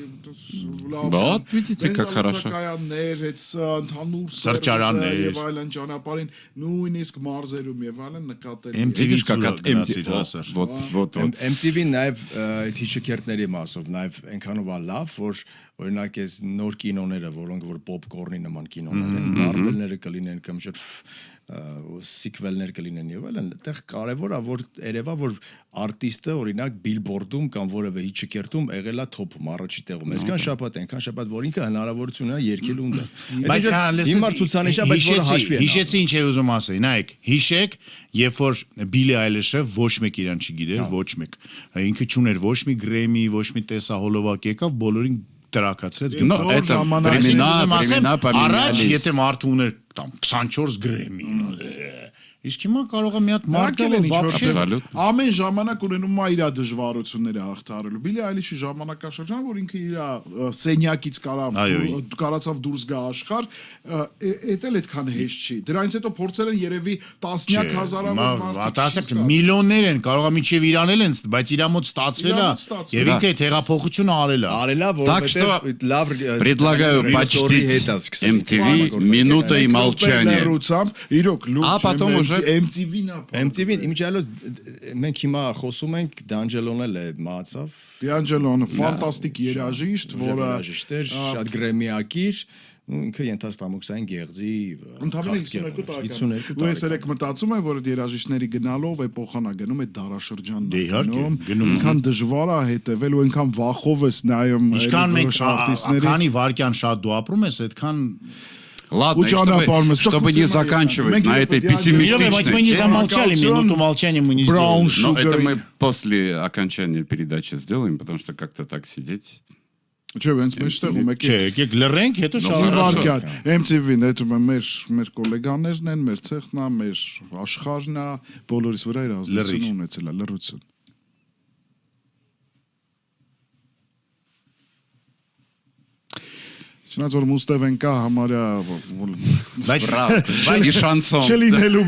լավ Вот, видите, как хорошо. Կայաններ, այդ ընդհանուր Սրճարաններ։ եւ այլն ճանապարհին նույնիսկ մարզերում եւ այլն նկատելի է։ MTV Видишь, как ծուրը от գնացիր, MTV. հասար։ Вот. MTV-ն նաև թիչերների մասով նաև այնքանով է լավ, որ օրինակ այս նոր կինոները, որոնք որ պոպկորնի նման կինոներ են, Marvel-ները կլինեն կամ չէ սիկվելներ կլինեն եւ այլն, այդտեղ կարեւոր է որ երևա որ արտիստը օրինակ բիլբորդում կամ որևէ հիչքերտում եղել է թոփում առաջի տեղում։ Այսքան շաբաթ, որ ինքը հնարավորություն ունի երկել ունდა։ Բայց հիմա ցուցանիշը բայց որը հաշվի է։ Հիշեցի ինչ է ուզում ասել։ Նայեք, հիշեք, երբ որ Բիլի Այլիշը ոչ մեկ իրան չգիտեր, ոչ մեկ։ Ինքը չուներ ոչ մի Grammy, ոչ մի տեսահոլովակ եկավ, բոլորին տրակացրեց։ Но это времена Առաջ поменялись. եթե մարդը ուներ там 24 Grammy, իսկ հիմա կարող է մի հատ մարդ Մարկել են ինչ-որ вообще Абսոլютно. ամեն ժամանակ ունենում է իր դժվարությունները հաղթարելու։ Բիլի Այլիշի ժամանակաշրջանը, որ ինքը իր սենյակից կարացավ դուրս գա աշխարհ, էդ էլ այդքան հեշտ չի։ Դրանից հետո փորձել են երևի տասնյակ հազարավոր մարդիկ։ Ասեմ, միլիոններ են, կարող է միջև իրանել են, բայց իրա մոտ ստացվել է եւ ինքը այդ հեղափոխությունը արել է։ Արելա Так что որովհետեւ լավ предлагаю почтить MTV минутой молчания. Իրոք լուրջ А потом уже- MTV-ն է։ MTV-ին իմիջիալոց մենք հիմա խոսում ենք Դանջելոն էլ է մահացավ Դիանջելոն ֆանտաստիկ երաժիշտ, որը երաժիշտ էր, շատ գրեմիակիր, ու ինքը ենթաստամոքսային գեղձի ընդհանրապես 52 տարեկան։ Ու ես երեք մտածում եմ, որ այդ երաժիշտների գնալով էպոխան է գնում այդ դարաշրջանն։ Դե իհարկե, գնում։ Այնքան դժվար է հետևել ու այնքան վախով ես նայում Ինչքան մենք արտիստների։ քանի վարքյան շատ դու апրում ես, այդքան Ладно, и чтобы не заканчивать на этой Իրոք, բայց մենք пессимистичной не теме. замолчали, минуту молчания мы не Brown сделали. Но это Sugar. мы после окончания передачи сделаем, потому что как-то так сидеть. Չէ, հենց մեջտեղում եք։ Չէ, եկեք լռենք, հետո Մի շարունակենք։ վարկան MTV-ն այդում է մեր գոլեգաներն են, մեր ցեղն է, մեր աշխարհն է, բոլորիս վրա իր ազդեցություն ունեցել է լրություն։ Չնայած որ Մուստեվեն կա համարյա Բայց И шансон. չլինելու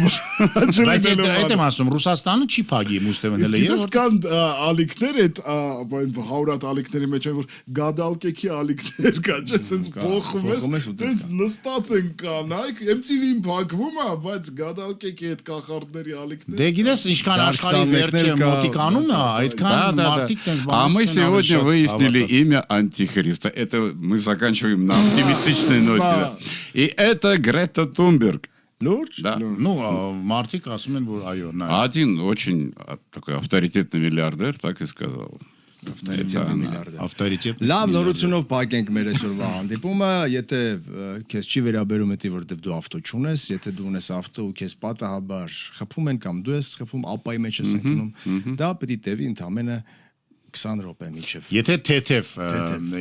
բայց այդ եմ ասում, Ռուսաստանը չի փագի Մուստեվենելը Իսկ եւ դες կան ալիքներ այդ հաուրատ ալիքների մեջ են որ գադալկեքի ալիքներ կա, չէ՞, սենց փոխում ես, փոխում ես ու դες նստած են կանայք, MTV-ին փակվում է, բայց գադալկեքի այդ կախարդների ալիքները Դե գիտես ինչքան Dark աշխարհի Sun-ներ վերջը կա, մոտիկանում է, Да, այդքան да, մարդիկ տես да. А мы сегодня выяснили имя антихриста. Это мы заканчиваем на оптимистичной ноте. Да. И это Грета Тунберг. լուրջ Да. Ну, մարդիկ ասում են, որ այո, նա Один очень такой авторитетный миллиардер так и сказал. Это она. ավտորիտետ Լավ նորությունով փակենք մեր այսօրվա հանդիպումը, եթե քեզ չի վերաբերում էտի որտեվ դու ավտո չունես, եթե դու ունես ավտո ու քեզ պատահաբար խփում են կամ դու ես խփում ապայի մեջ ես ընկնում, դա պետք է տևի ընդամենը 20 րոպե միջև։ Եթե թեթև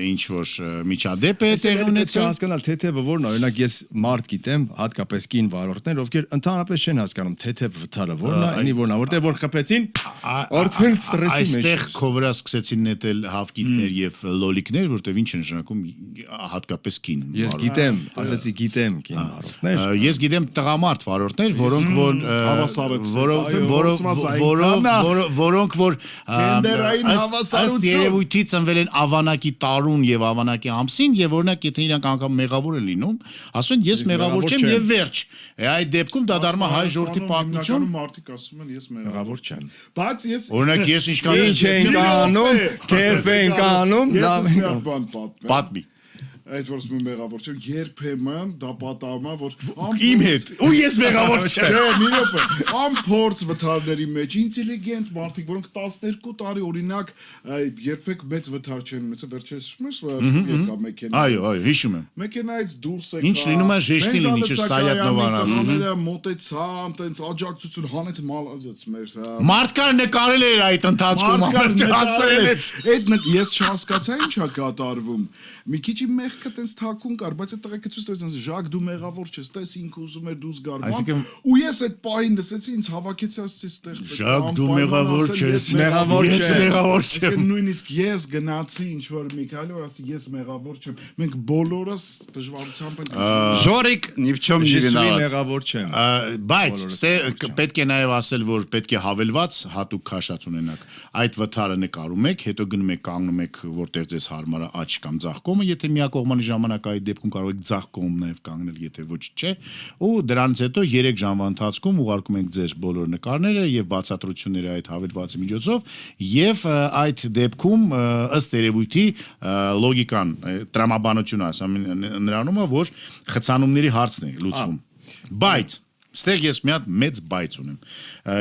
ինչ որ միջադեպ է տեղի ունեցել, հասկանալ թեթևը որն է, օրինակ ես մարդ գիտեմ, հատկապես կին վարորդներ, ովքեր ընդհանրապես չեն հասկանում թեթև վթարը որն է, այնի որն է, որտեղ որ խփեցին, արդեն ստրեսի մեջ։ այստեղ քո վրա սկսեցին նետել հավկիտներ եւ լոլիկներ, որտեվ ինչ են նշանակում հատկապես կին։ Ես գիտեմ, ասացի գիտեմ կին վարորդներ։ Ես գիտեմ տղամարդ վարորդներ, որոնք որ Գենդերային ըստ երևույթի ծնվել են ավանակի տարուն եւ ավանակի ամսին եւ օրինակ եթե իրանք անգամ մեղավոր են լինում, ասում են ես մեղավոր չեմ եւ վերջ։ Այդ դեպքում դա դառնում է հայ ժողովրդի պատմություն։ Մարդիկ ասում են ես Մեղավոր չեմ։ Բայց ես Օրինակ ես ինչքան Ինչ են կանում, քեֆ են կանում, ես լավ մի են հատ բան պատմեմ։ պատմի։ այդ որ ասում եմ մեղավոր չեմ, երբեմն դա պատահում է, որ Իմ հետ։ Ու ես մեղավոր չեմ։ Չէ, մի րոպե, ամփորձ վթարների մեջ ինտելիգենտ մարդիկ, որոնք 12 տարի օրինակ երբեք մեծ վթար չեն ունեցել, վերջերս շուտ եկա մեքենա։ Այո, հիշում եմ։ Մեքենայից դուրս եկա։ Ինչ լինում է, ժեշտի լինի, չէ՞, Սայաթնովան ասում։ Մոտեցան, տենց աջակցություն հանեց մալազեց մեր։ Մարդկան նկարել էր այդ ընթացքում, ասել էր։ Այդ ես չհասկացա ինչա կատարվում։ Մի քիչ իմ մեղքը տենց թակուն կար, բայց այդ տղեկը ցույց տվեց, Ժակ դու մեղավոր չես, տես ինքը ուզում էր դուս գար։ Ու ես այդ պահին լսեցի, ինձ հավաքեցի ասեցի ստեղ։ Ժակ դու մեղավոր չես, Մեղավոր ես չեմ։ մեղավոր չեմ։ Նույնիսկ ես գնացի ինչ որ մի քանի օր ասի ես մեղավոր չեմ։ Մենք բոլորս դժվարությամբ ենք։ Жорик ни в чем не Ես виноват. մեղավոր չեմ։ Բայց պետք է նաև ասել, որ պետք է հավելված հատուկ քաշած ունենաք։ Այդ վթարը նկարում եք, հետո գնում եք կանգնում եք, որտեղ ձեզ հարմար է աջ կամ ձախ կողմը, եթե միակողմանի ժամանակ այդ դեպքում կարող եք ձախ կողմ նաև կանգնել, եթե ոչ չէ, ու դրանից հետո 3 ժամվա ընթացքում ուղարկում ենք ձեր բոլոր նկարները եւ բացատրությունները այդ հավելվածի միջոցով եւ այդ դեպքում ըստ երևույթի լոգիկան, տրամաբանությունը ասեմ նրանում է, որ խցանումների հարցն է լուծվում։ Բայց ստեղ ես մի հատ մեծ բայց ունեմ։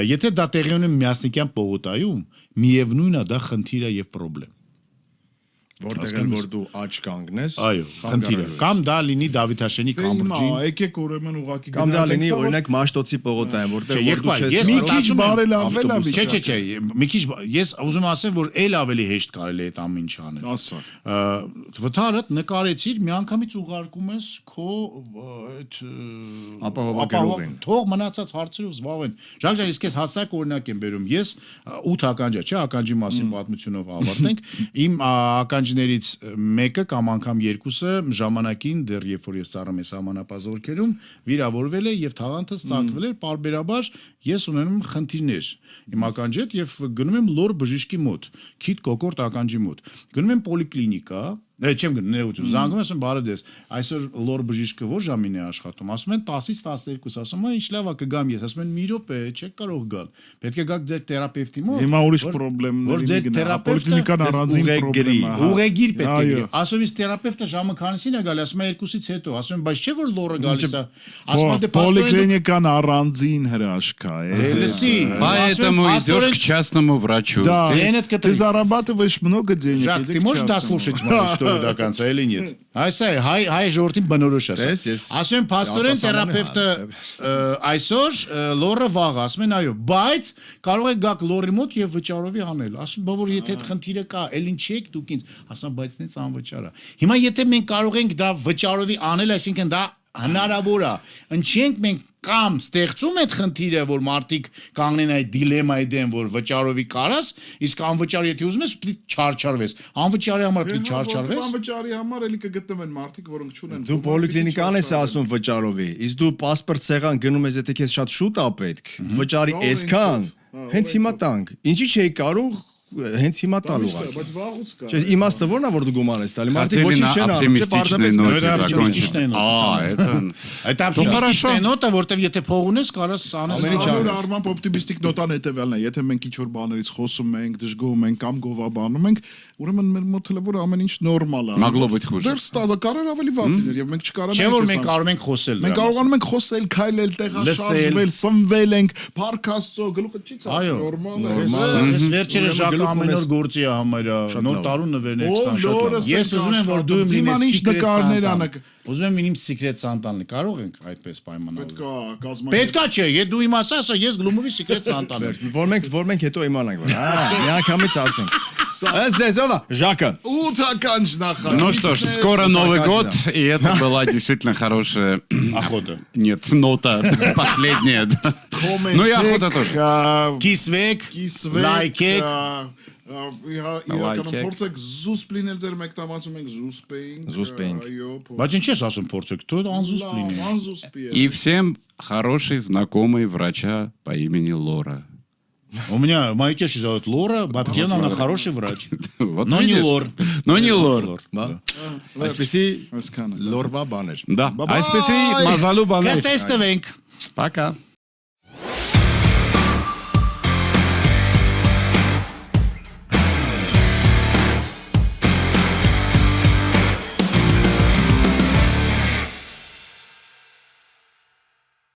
Եթե դա տեղի ունի Միասնիկյան պողոտայում, միևնույնն է դա խնդիր է եւ խնդրեմ։ Որտեղ էլ որ դու աճ կանգնես, Այո, խնդիրը։ Կամ դա լինի Դավիթաշենի կամրջի։ Եկեք ուրեմն ուղակի կամ դա լինի օրինակ Մաշտոցի պողոտայում, որտեղ որ դու չես ես մի քիչ բարելավել է Չէ, մի քիչ ես ուզում ասեմ, որ այլ ավելի հեշտ կարելի է այդ ամեն ինչ անել։ Ասա։ Վթարդ նկարեցիր, միանգամից ուղարկում ես քո այդ ապահովագրողին։ Թող մնացած հարցերով զբաղվեն։ Ժակ ջան, իսկ ես հասակ օրինակ եմ բերում։ Ես 8 ականջա, չէ, ականջի մասին պատմությունով ավարտենք։ Իմ ականջներից մեկը կամ անգամ երկուսը ժամանակին դեռ երբ որ ես ծառայում եմ համանապազորքերում վիրավորվել է եւ թաղանթս ծակվել էր, պարբերաբար ես ունենում խնդիրներ իմ ականջի հետ եւ գնում եմ լոր բժիշկի մոտ, քիթ կոկորտ ականջի մոտ։ Գնում եմ պոլիկլինիկա, չեմ գնում, ներողություն, զանգում եմ, բարև ձեզ, այսօր լոր բժիշկը որ ժամին է աշխատում, ասում են 10-ից 12, ասում են, ինչ լավ է կգամ ես, ասում են մի րոպե, չեք կարող գալ, պետք է գաք ձեր թերապևտի մոտ։ Հիմա ուրիշ պրոբլեմներ որ ձեր թերապևտը առանձին պրոբլեմ է։ ուղեգիր պետք է գրի։ Ասում ես թերապևտը ժամը քանիսին է գալի, ասում է 2-ից հետո, ասում եմ, բայց չէ որ լորը գալիս է։ Ասում է դե պոլիկլինիկան առանձին հրաշքա է։ Լսի, Поэтому идешь к частному врачу. Да, Денег ты зарабатываешь много денег. Жак, ты можешь дослушать мою историю до конца или нет? Այսա հայ ժողովրդին բնորոշ է։ Ասում եմ, փաստորեն թերապևտը այսօր լորը վաղ, ասում են այո, բայց կարող եք գաք լորի մոտ եւ վճարովի անել։ Ասում բա որ եթե այդ խնդիրը կա, ել ինչ եք դուք ինձ, ասում բայց նենց անվճար է։ Հիմա եթե մենք կարող ենք դա վճարովի անել, այսինքն դա հնարավոր է։ Ընչենք մենք կամ ստեղծում այդ խնդիրը, որ մարդիկ կանգնեն այդ դիլեմայի դեմ, որ վճարովի կարաս, իսկ անվճար եթե ուզում ես, պետք է չարչարվես։ Անվճարի համար պետք է չարչարվես։ Անվճարի համար էլի կգտնվեն մարդիկ, որոնք չունեն։ Դու պոլիկլինիկան ես ասում վճարովի, իսկ դու паспорт ցեղան գնում ես, եթե քեզ շատ շուտ է պետք, վճարի այսքան, հենց հիմա տանք։ Ինչի՞ չէի կարող հենց հիմա տալ ուղղակի։ Բայց վաղուց կա։ Չէ, իմաստը ո՞րն է որ դու գումար ես տալի։ Մարդիկ Хотели ոչինչ на չեն անում, չէ, оптимистичной ноте закончить. Այդ օպտիմիստիկ նոտը, որտեվ եթե փող ունես, կարաս անես։ Ամենից արմամբ օպտիմիստիկ նոտան հետևյալն է, եթե մենք ինչ որ բաներից խոսում ենք, դժգոհում ենք կամ գովաբանում ենք, ուրեմն մեր մոտ հələ որ ամեն ինչ նորմալ է։ Могло быть хуже. Դեռ ստազա կարող ավելի վատ լիներ եւ մենք չկարանանք։ Չէ որ մենք կարող ենք խոսել։ Մենք կարողանում ենք խոսել, քայլել, տեղաշարժվել, սնվել ենք, փառքաստծո, գլուխը չի ցած, նորմալ է։ Ես վերջերս Ժակ ամեն օր գործի է համարյա, նոր տարուն նվերներ կստան շատ։ Ես ուզում եմ որ դու իմ ուզում եմ իմ Secret Santa-ն կարող ենք այդպես պայմանավորել։ Պետքա չէ, եթե դու իմ ասած, ես Գլումովի Secret Santa-ն եմ։ Որ մենք հետո իմանանք, որ միանգամից ասենք։ Ըստ ձեզովա, Ժակը։ 8 ականջ նախա։ Ну что ж, скоро Новый год, и это была действительно хорошая охота. Нет, нота последняя. Ну и охота тоже. Կիսվեք, լայքեք, իրականում փորձեք զուսպ լինել ձեր մեկտամածում ենք զուսպ էինք, այո, բայց ինչ ես ասում փորձեք, դու անզուսպ լինի։ անզուսպ է։ И всем хороший знакомый врача по имени Лора. У меня моя теща зовут Лора, Баткена, она хороший врач. Вот Но не видишь? Лор. Но не Лор. Այսպեսի Այսքանը։ լորվա բաներ։ Да. А спеси Мазалу Банеш. Կտեստվենք։ Пока.